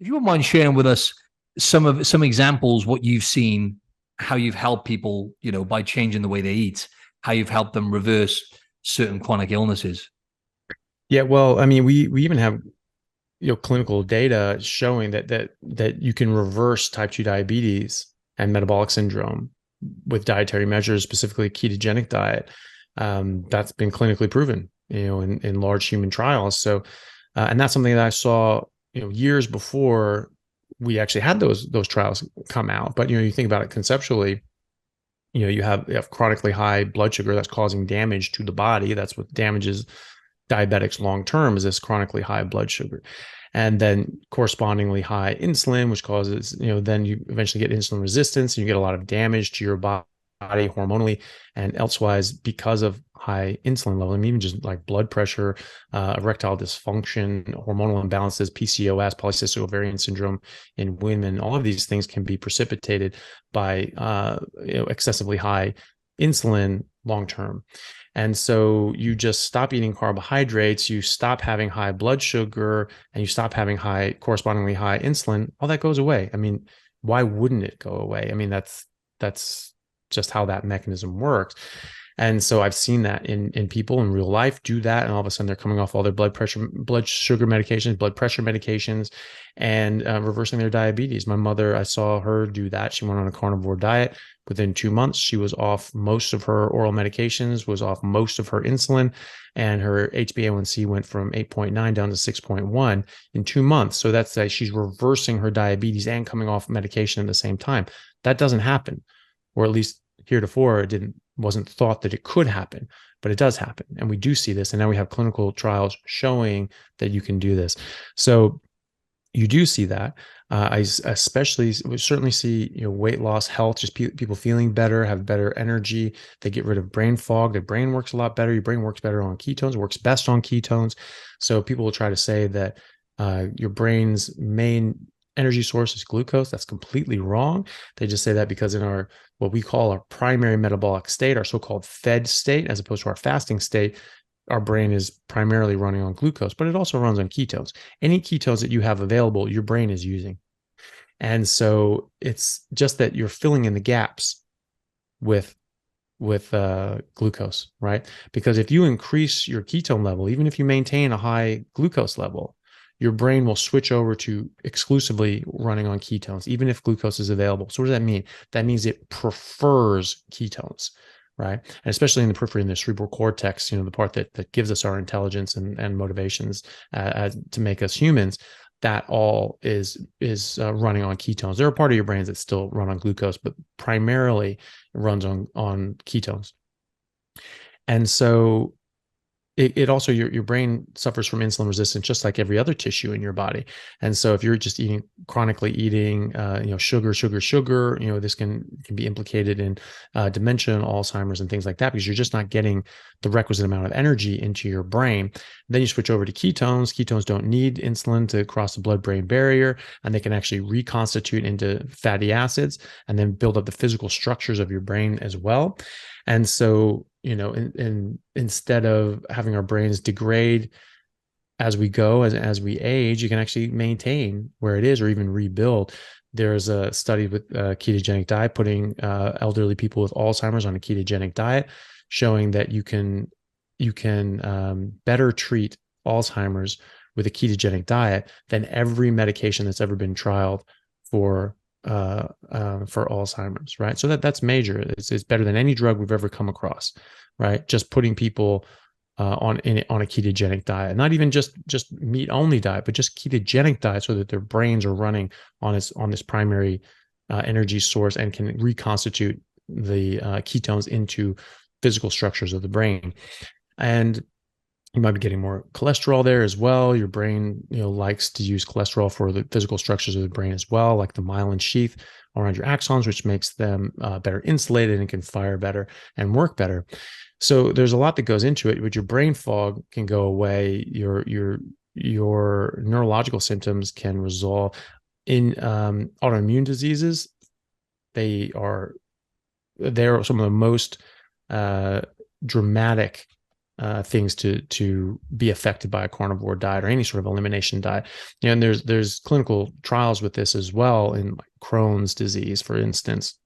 If you wouldn't mind sharing with us some examples, what you've seen, how you've helped people, by changing the way they eat, how you've helped them reverse certain chronic illnesses. Yeah, well, I mean, we even have clinical data showing that you can reverse type 2 diabetes and metabolic syndrome with dietary measures, specifically ketogenic diet. That's been clinically proven, in large human trials. So, and that's something that I saw, years before we actually had those trials come out. But you think about it conceptually. You have chronically high blood sugar that's causing damage to the body. That's what damages diabetics long term, is this chronically high blood sugar. And then correspondingly high insulin, which causes, then you eventually get insulin resistance and you get a lot of damage to your body hormonally and elsewise because of high insulin level. I mean, even just like blood pressure, erectile dysfunction, hormonal imbalances, PCOS, polycystic ovarian syndrome in women. All of these things can be precipitated by excessively high insulin long term. And so you just stop eating carbohydrates, you stop having high blood sugar, and you stop having correspondingly high insulin. All that goes away. I mean, why wouldn't it go away? I mean, that's just how that mechanism works. And so I've seen that in people in real life do that, and all of a sudden they're coming off all their blood sugar medications, blood pressure medications, and reversing their diabetes. My mother, I saw her do that. She went on a carnivore diet. Within 2 months, she was off most of her oral medications, was off most of her insulin, and her HbA1c went from 8.9 down to 6.1 in 2 months. So that's that she's reversing her diabetes and coming off medication at the same time. That doesn't happen, or at least heretofore it wasn't thought that it could happen, but it does happen. And we do see this. And now we have clinical trials showing that you can do this. So you do see that. I especially we certainly see weight loss, health, just people feeling better, have better energy. They get rid of brain fog. Their brain works a lot better. Your brain works better on ketones, works best on ketones. So people will try to say that your brain's main energy source is glucose. That's completely wrong. They just say that because in our what we call our primary metabolic state, our so-called fed state, as opposed to our fasting state, our brain is primarily running on glucose, but it also runs on ketones. Any ketones that you have available, your brain is using. And so it's just that you're filling in the gaps with glucose, right? Because if you increase your ketone level, even if you maintain a high glucose level, your brain will switch over to exclusively running on ketones, even if glucose is available. So what does that mean? That means it prefers ketones, right? And especially in the periphery, in the cerebral cortex, the part that gives us our intelligence and motivations to make us humans. That all is running on ketones. There are part of your brains that still run on glucose, but primarily it runs on ketones. And so it also your brain suffers from insulin resistance just like every other tissue in your body. And so if you're just chronically eating sugar, this can be implicated in dementia and Alzheimer's and things like that, because you're just not getting the requisite amount of energy into your brain. Then you switch over to ketones don't need insulin to cross the blood-brain barrier, and they can actually reconstitute into fatty acids and then build up the physical structures of your brain as well. And so, instead of having our brains degrade as we go, as we age, you can actually maintain where it is or even rebuild. There's a study with ketogenic diet, putting elderly people with Alzheimer's on a ketogenic diet, showing that you can better treat Alzheimer's with a ketogenic diet than every medication that's ever been trialed for Alzheimer's, right? So that's major. It's better than any drug we've ever come across, right? Just putting people on a ketogenic diet, not even just meat only diet, but just ketogenic diet, so that their brains are running on this primary energy source and can reconstitute the ketones into physical structures of the brain. And you might be getting more cholesterol there as well. Your brain, likes to use cholesterol for the physical structures of the brain as well, like the myelin sheath around your axons, which makes them better insulated and can fire better and work better. So there's a lot that goes into it, but your brain fog can go away. Your neurological symptoms can resolve. In autoimmune diseases, they're some of the most dramatic things to be affected by a carnivore diet or any sort of elimination diet. And there's clinical trials with this as well in like Crohn's disease, for instance,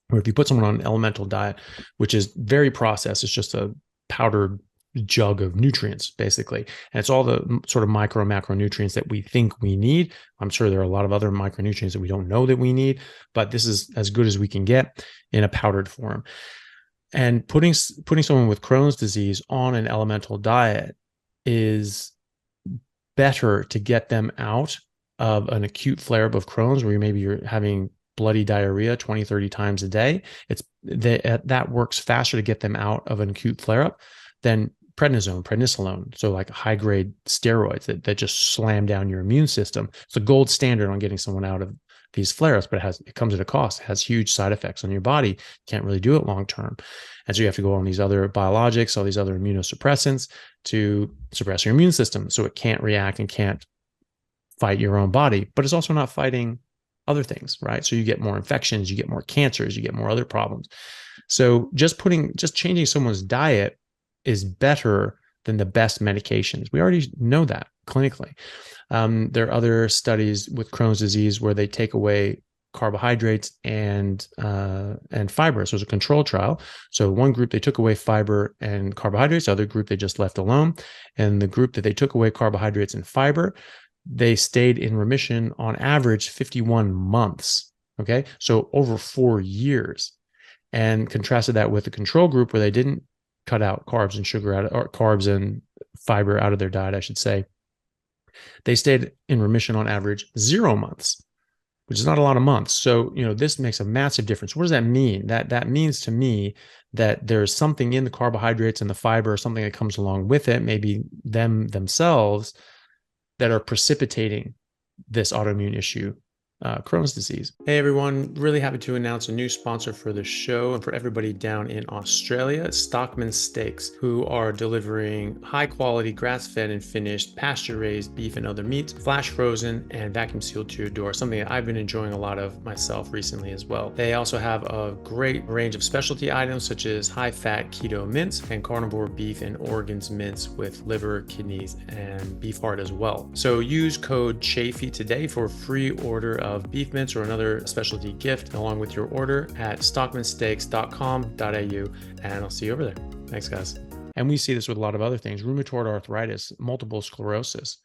where if you put someone on an elemental diet, which is very processed, it's just a powdered jug of nutrients, basically. And it's all the sort of micro and macronutrients that we think we need. I'm sure there are a lot of other micronutrients that we don't know that we need, but this is as good as we can get in a powdered form. And putting someone with Crohn's disease on an elemental diet is better to get them out of an acute flare-up of Crohn's, where maybe you're having bloody diarrhea 20, 30 times a day. That works faster to get them out of an acute flare-up than prednisolone. So like high-grade steroids that just slam down your immune system. It's the gold standard on getting someone out of these flare-ups, but it comes at a cost. It has huge side effects on your body. You can't really do it long-term. And so you have to go on these other biologics, all these other immunosuppressants to suppress your immune system so it can't react and can't fight your own body, but it's also not fighting other things, right? So you get more infections, you get more cancers, you get more other problems. So just changing someone's diet is better than the best medications. We already know that clinically. There are other studies with Crohn's disease where they take away carbohydrates and fiber. So it was a control trial. So one group, they took away fiber and carbohydrates. The other group, they just left alone. And the group that they took away carbohydrates and fiber, they stayed in remission on average 51 months. Okay. So over 4 years, and contrasted that with the control group where they didn't cut out carbs and sugar out, or carbs and fiber out of their diet, I should say. They stayed in remission on average 0 months, which is not a lot of months. So, this makes a massive difference. What does that mean? That means to me that there's something in the carbohydrates and the fiber, or something that comes along with it, maybe themselves, that are precipitating this autoimmune issue, Crohn's disease. Hey everyone, really happy to announce a new sponsor for the show and for everybody down in Australia, Stockman Steaks, who are delivering high quality grass-fed and finished pasture-raised beef and other meats, flash frozen and vacuum sealed to your door, something that I've been enjoying a lot of myself recently as well. They also have a great range of specialty items such as high-fat keto mince and carnivore beef and organs mince with liver, kidneys, and beef heart as well. So use code Chaffee today for a free order of beef mince or another specialty gift along with your order at stockmansteaks.com.au, and I'll see you over there. Thanks, guys. And we see this with a lot of other things: rheumatoid arthritis, multiple sclerosis.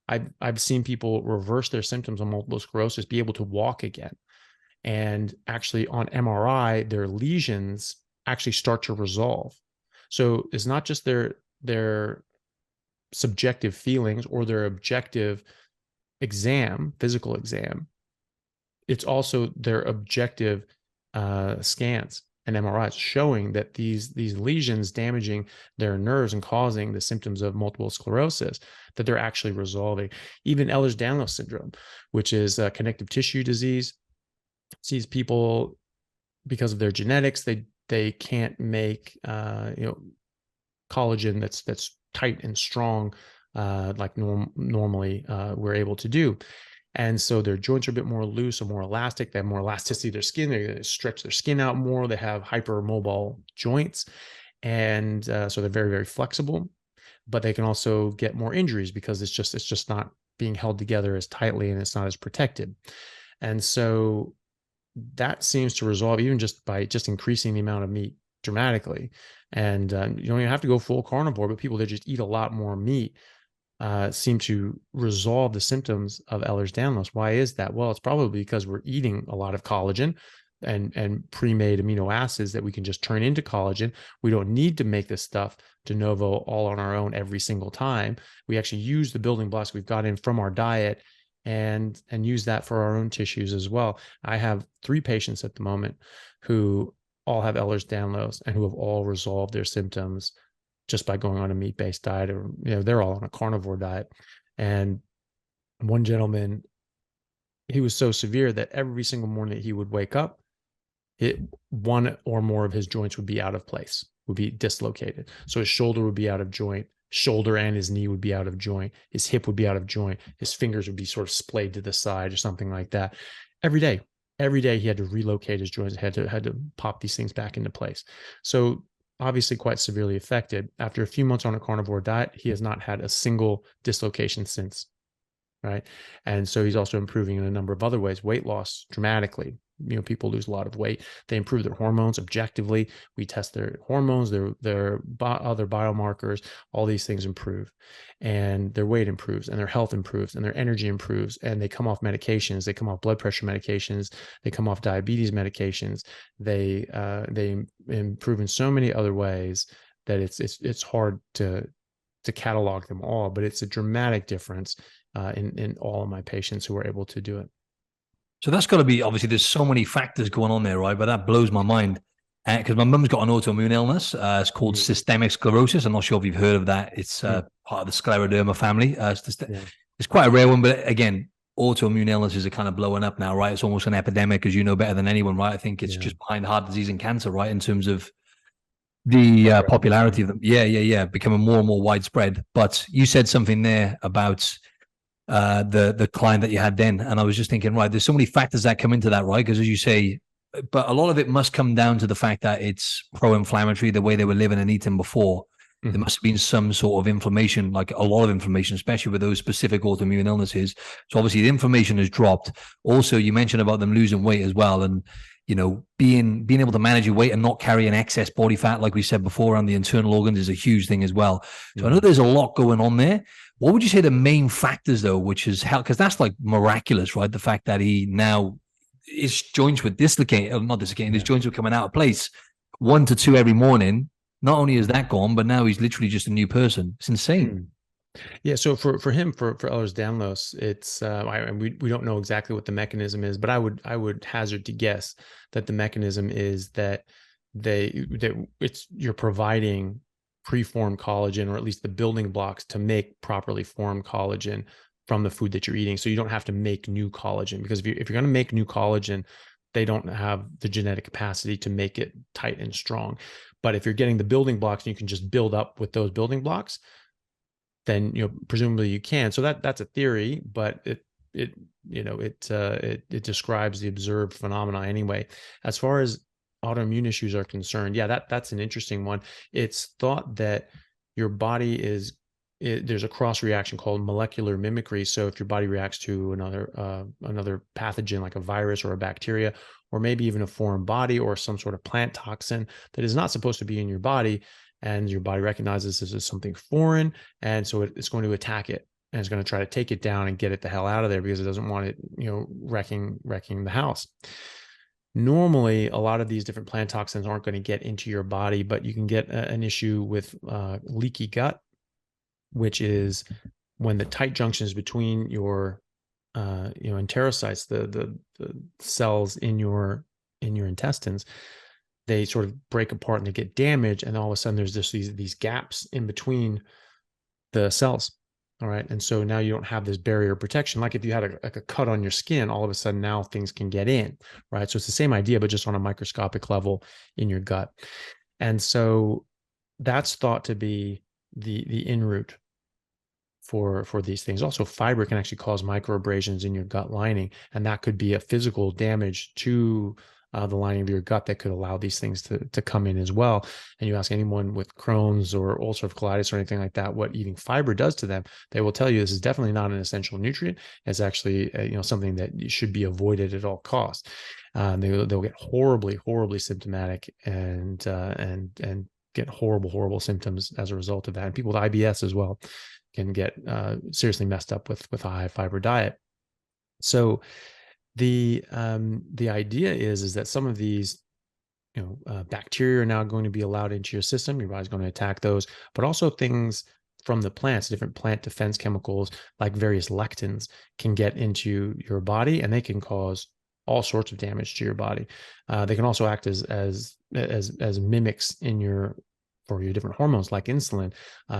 I've seen people reverse their symptoms of multiple sclerosis, be able to walk again, and actually on MRI, their lesions actually start to resolve. So it's not just their subjective feelings or their objective physical exam. It's also their objective scans and MRIs showing that these lesions damaging their nerves and causing the symptoms of multiple sclerosis, that they're actually resolving. Even Ehlers-Danlos syndrome, which is a connective tissue disease, sees people, because of their genetics, they can't make collagen that's tight and strong like normally we're able to do. And so their joints are a bit more loose or more elastic. They have more elasticity of their skin. They stretch their skin out more. They have hypermobile joints. And so they're very, very flexible, but they can also get more injuries because it's just not being held together as tightly and it's not as protected. And so that seems to resolve even just by increasing the amount of meat dramatically. And you don't even have to go full carnivore, but people that just eat a lot more meat seem to resolve the symptoms of Ehlers-Danlos. Why is that? Well, it's probably because we're eating a lot of collagen and pre-made amino acids that we can just turn into collagen. We don't need to make this stuff de novo all on our own every single time. We actually use the building blocks we've got in from our diet and use that for our own tissues as well. I have 3 patients at the moment who all have Ehlers-Danlos and who have all resolved their symptoms just by going on a meat-based diet, or they're all on a carnivore diet. And one gentleman, he was so severe that every single morning that he would wake up, one or more of his joints would be out of place, would be dislocated. So his shoulder would be out of joint, shoulder and his knee would be out of joint, his hip would be out of joint, his fingers would be sort of splayed to the side or something like that. Every day he had to relocate his joints, had to pop these things back into place. So obviously quite severely affected. After a few months on a carnivore diet, he has not had a single dislocation since, right? And so he's also improving in a number of other ways. Weight loss dramatically. People lose a lot of weight. They improve their hormones objectively. We test their hormones, their other biomarkers. All these things improve, and their weight improves, and their health improves, and their energy improves. And they come off medications. They come off blood pressure medications. They come off diabetes medications. They improve in so many other ways that it's hard to catalog them all. But it's a dramatic difference in all of my patients who are able to do it. So that's got to be, obviously, there's so many factors going on there, right? But that blows my mind because my mum's got an autoimmune illness. It's called systemic sclerosis. I'm not sure if you've heard of that. It's part of the scleroderma family. It's quite a rare one, but again, autoimmune illnesses are kind of blowing up now, right? It's almost an epidemic, as you know better than anyone, right? I think it's just behind heart disease and cancer, right? In terms of the popularity of them. Yeah. Becoming more and more widespread. But you said something there about the client that you had then, and I was just thinking, right, there's so many factors that come into that, right? Because as you say, but a lot of it must come down to the fact that it's pro-inflammatory, the way they were living and eating before. There must have been some sort of inflammation, like a lot of inflammation, especially with those specific autoimmune illnesses. So obviously the inflammation has dropped. Also, you mentioned about them losing weight as well, and being able to manage your weight and not carry an excess body fat, like we said before, around the internal organs is a huge thing as well. So I know there's a lot going on there. What would you say the main factors, though, which is help? Because that's like miraculous, right? The fact that he now, his joints were not dislocating, his joints were coming out of place 1 to 2 every morning. Not only is that gone, but now he's literally just a new person. It's insane. Yeah. So for him, for Ehlers-Danlos, it's we don't know exactly what the mechanism is, but I would hazard to guess that the mechanism is that you're providing preformed collagen, or at least the building blocks to make properly formed collagen from the food that you're eating. So you don't have to make new collagen, because if you're going to make new collagen, they don't have the genetic capacity to make it tight and strong. But if you're getting the building blocks and you can just build up with those building blocks, then presumably you can. So that's a theory, but it describes the observed phenomena anyway. As far as autoimmune issues are concerned, that's an interesting one. It's thought that your body there's a cross reaction called molecular mimicry. So if your body reacts to another pathogen like a virus or a bacteria, or maybe even a foreign body or some sort of plant toxin that is not supposed to be in your body, and your body recognizes this as something foreign, and so it's going to attack it, and it's going to try to take it down and get it the hell out of there, because it doesn't want it, wrecking the house. Normally, a lot of these different plant toxins aren't going to get into your body, but you can get an issue with leaky gut, which is when the tight junctions between your enterocytes, the cells in your intestines, they sort of break apart and they get damaged, and all of a sudden there's just these gaps in between the cells. All right. And so now you don't have this barrier protection. Like if you had a cut on your skin, all of a sudden now things can get in, right? So it's the same idea, but just on a microscopic level in your gut. And so that's thought to be the en route for these things. Also, fiber can actually cause microabrasions in your gut lining, and that could be a physical damage to the lining of your gut that could allow these things to come in as well. And you ask anyone with Crohn's or ulcerative colitis or anything like that what eating fiber does to them, they will tell you this is definitely not an essential nutrient. It's actually something that should be avoided at all costs. They'll get horribly symptomatic and get horrible symptoms as a result of that. And people with IBS as well can get seriously messed up with a high fiber diet. So the idea is that some of these bacteria are now going to be allowed into your system. Your body's going to attack those, but also things from the plants, different plant defense chemicals like various lectins can get into your body, and they can cause all sorts of damage to your body. They can also act as mimics for your different hormones like insulin.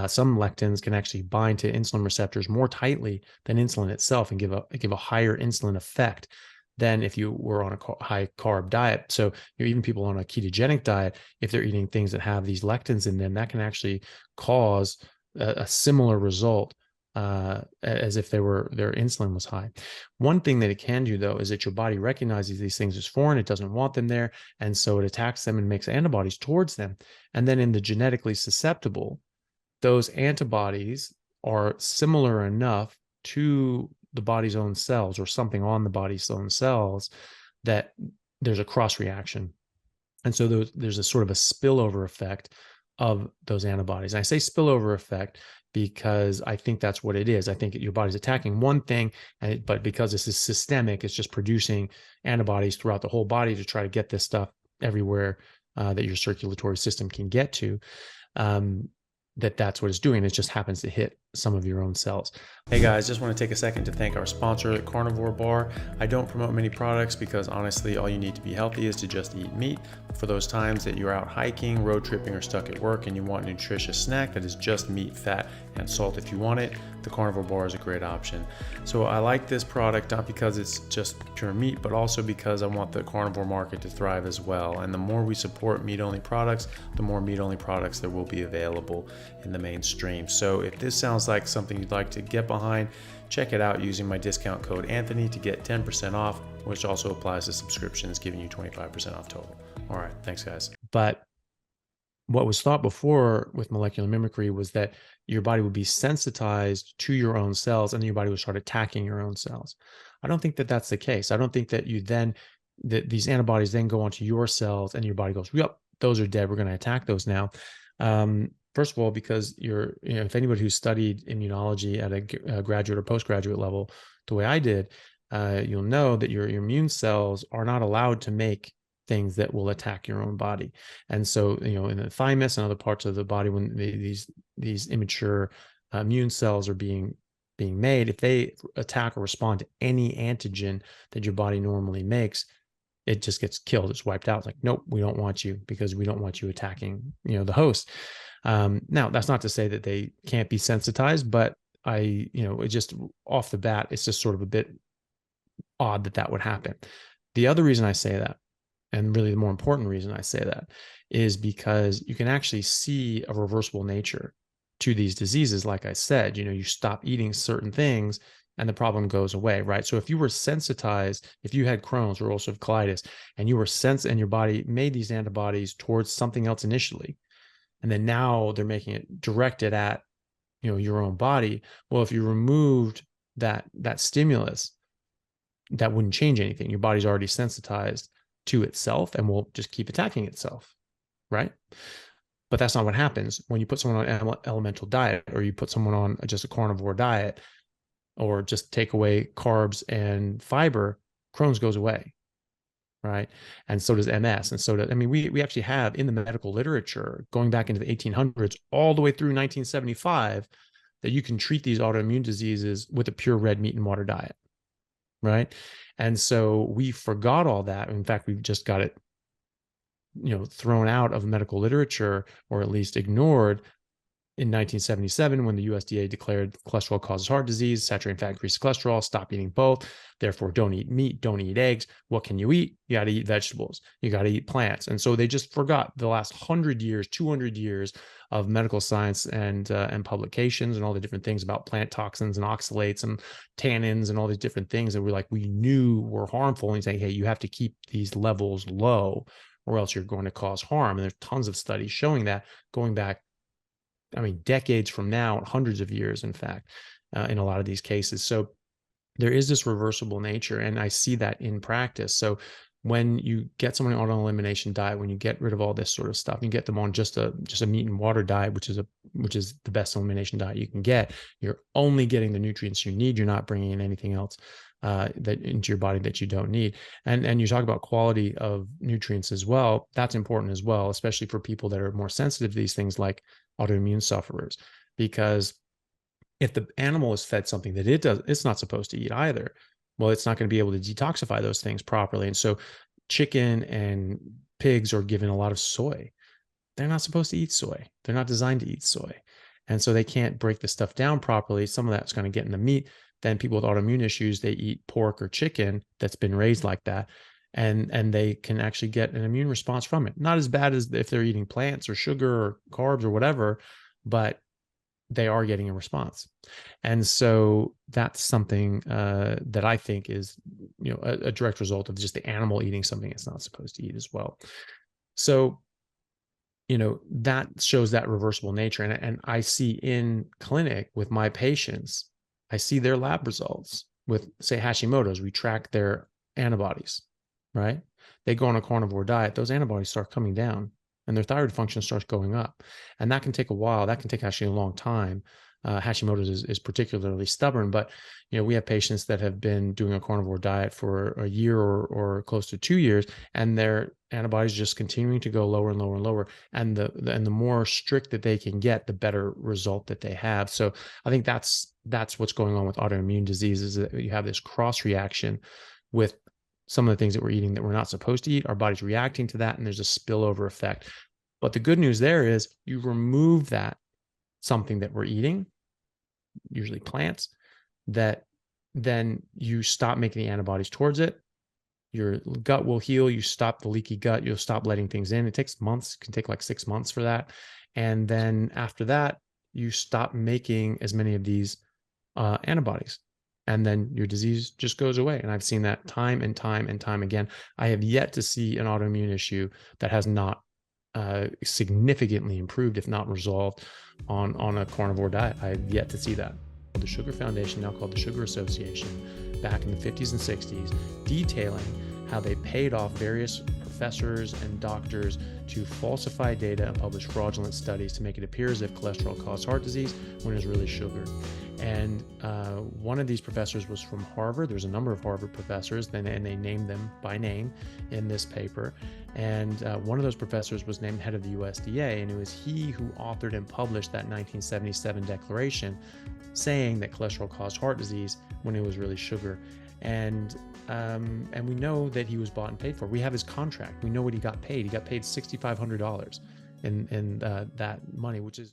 Some lectins can actually bind to insulin receptors more tightly than insulin itself and give a higher insulin effect than if you were on a high carb diet. So even people on a ketogenic diet, if they're eating things that have these lectins in them, that can actually cause a similar result as if their insulin was high. One thing that it can do, though, is that your body recognizes these things as foreign. It doesn't want them there. And so it attacks them and makes antibodies towards them. And then in the genetically susceptible, those antibodies are similar enough to the body's own cells or something on the body's own cells that there's a cross reaction. And so there's a sort of a spillover effect of those antibodies. And I say spillover effect because I think that's what it is. I think your body's attacking one thing, but because this is systemic, it's just producing antibodies throughout the whole body to try to get this stuff everywhere that your circulatory system can get to. That's what it's doing. It just happens to hit some of your own cells. Hey guys, just want to take a second to thank our sponsor, Carnivore Bar. I don't promote many products because honestly, all you need to be healthy is to just eat meat. For those times that you're out hiking, road tripping, or stuck at work and you want a nutritious snack that is just meat, fat, and salt if you want it, the Carnivore Bar is a great option. So I like this product not because it's just pure meat, but also because I want the carnivore market to thrive as well. And the more we support meat-only products, the more meat-only products there will be available in the mainstream. So if this sounds like something you'd like to get behind, check it out using my discount code Anthony to get 10% off, which also applies to subscriptions, giving you 25% off total. All right, thanks guys. But what was thought before with molecular mimicry was that your body would be sensitized to your own cells and your body would start attacking your own cells. I don't think that that's the case. I don't think that that these antibodies then go onto your cells and your body goes, yep, those are dead. We're going to attack those now. First of all, because if anybody who studied immunology at a graduate or postgraduate level, the way I did, you'll know that your immune cells are not allowed to make things that will attack your own body. And so, in the thymus and other parts of the body, when these immature immune cells are being made, if they attack or respond to any antigen that your body normally makes, it just gets killed. It's wiped out. It's like, nope, we don't want you because we don't want you attacking, the host. Now, that's not to say that they can't be sensitized, but it just off the bat, it's just sort of a bit odd that would happen. The other reason I say that, and really the more important reason I say that, is because you can actually see a reversible nature to these diseases. Like I said, you stop eating certain things and the problem goes away, right? So if you were sensitized, if you had Crohn's or ulcerative colitis, and you were and your body made these antibodies towards something else initially, and then now they're making it directed at, your own body. Well, if you removed that stimulus, that wouldn't change anything. Your body's already sensitized to itself and will just keep attacking itself, right? But that's not what happens when you put someone on an elemental diet, or you put someone on just a carnivore diet, or just take away carbs and fiber. Crohn's goes away, right? And so does MS. And so we actually have in the medical literature, going back into the 1800s, all the way through 1975, that you can treat these autoimmune diseases with a pure red meat and water diet, right? And so we forgot all that. In fact, we've just got it, thrown out of medical literature, or at least ignored, in 1977, when the USDA declared cholesterol causes heart disease, saturated fat increases cholesterol, stop eating both. Therefore, don't eat meat, don't eat eggs. What can you eat? You got to eat vegetables. You got to eat plants. And so they just forgot the last 100 years, 200 years of medical science and publications and all the different things about plant toxins and oxalates and tannins and all these different things that we knew were harmful, and saying, hey, you have to keep these levels low or else you're going to cause harm. And there's tons of studies showing that, going back, decades from now, hundreds of years, in fact, in a lot of these cases. So there is this reversible nature, and I see that in practice. So when you get someone on an elimination diet, when you get rid of all this sort of stuff, you get them on just a meat and water diet, which is the best elimination diet you can get. You're only getting the nutrients you need. You're not bringing in anything else that into your body that you don't need. And you talk about quality of nutrients as well. That's important as well, especially for people that are more sensitive to these things, like autoimmune sufferers, because if the animal is fed something that it's not supposed to eat either, well, it's not going to be able to detoxify those things properly. And so chicken and pigs are given a lot of soy. They're not supposed to eat soy. They're not designed to eat soy. And so they can't break the stuff down properly. Some of that's going to get in the meat. Then people with autoimmune issues, they eat pork or chicken that's been raised like that. And they can actually get an immune response from it. Not as bad as if they're eating plants or sugar or carbs or whatever, but they are getting a response. And so that's something that I think is, a direct result of just the animal eating something it's not supposed to eat as well. So, that shows that reversible nature. And I see in clinic with my patients, I see their lab results with, say, Hashimoto's. We track their antibodies, right? They go on a carnivore diet, those antibodies start coming down and their thyroid function starts going up. And that can take a while. That can take actually a long time. Hashimoto's is particularly stubborn, but we have patients that have been doing a carnivore diet for a year or close to 2 years, and their antibodies just continuing to go lower and lower and lower. And the more strict that they can get, the better result that they have. So I think that's what's going on with autoimmune diseases, that you have this cross reaction with some of the things that we're eating that we're not supposed to eat. Our body's reacting to that, and there's a spillover effect. But the good news there is you remove that something that we're eating, usually plants, that then you stop making the antibodies towards it. Your gut will heal. You stop the leaky gut. You'll stop letting things in. It takes months. It can take like 6 months for that. And then after that, you stop making as many of these antibodies. And then your disease just goes away. And I've seen that time and time and time again. I have yet to see an autoimmune issue that has not significantly improved, if not resolved, on a carnivore diet. I have yet to see that. The Sugar Foundation, now called the Sugar Association, back in the 50s and 60s, detailing how they paid off various professors and doctors to falsify data and publish fraudulent studies to make it appear as if cholesterol caused heart disease when it was really sugar. And one of these professors was from Harvard. There's a number of Harvard professors, and they named them by name in this paper. And one of those professors was named head of the USDA, and it was he who authored and published that 1977 declaration saying that cholesterol caused heart disease when it was really sugar. And we know that he was bought and paid for. We have his contract. We know what he got paid. He got paid $6,500 in that money, which is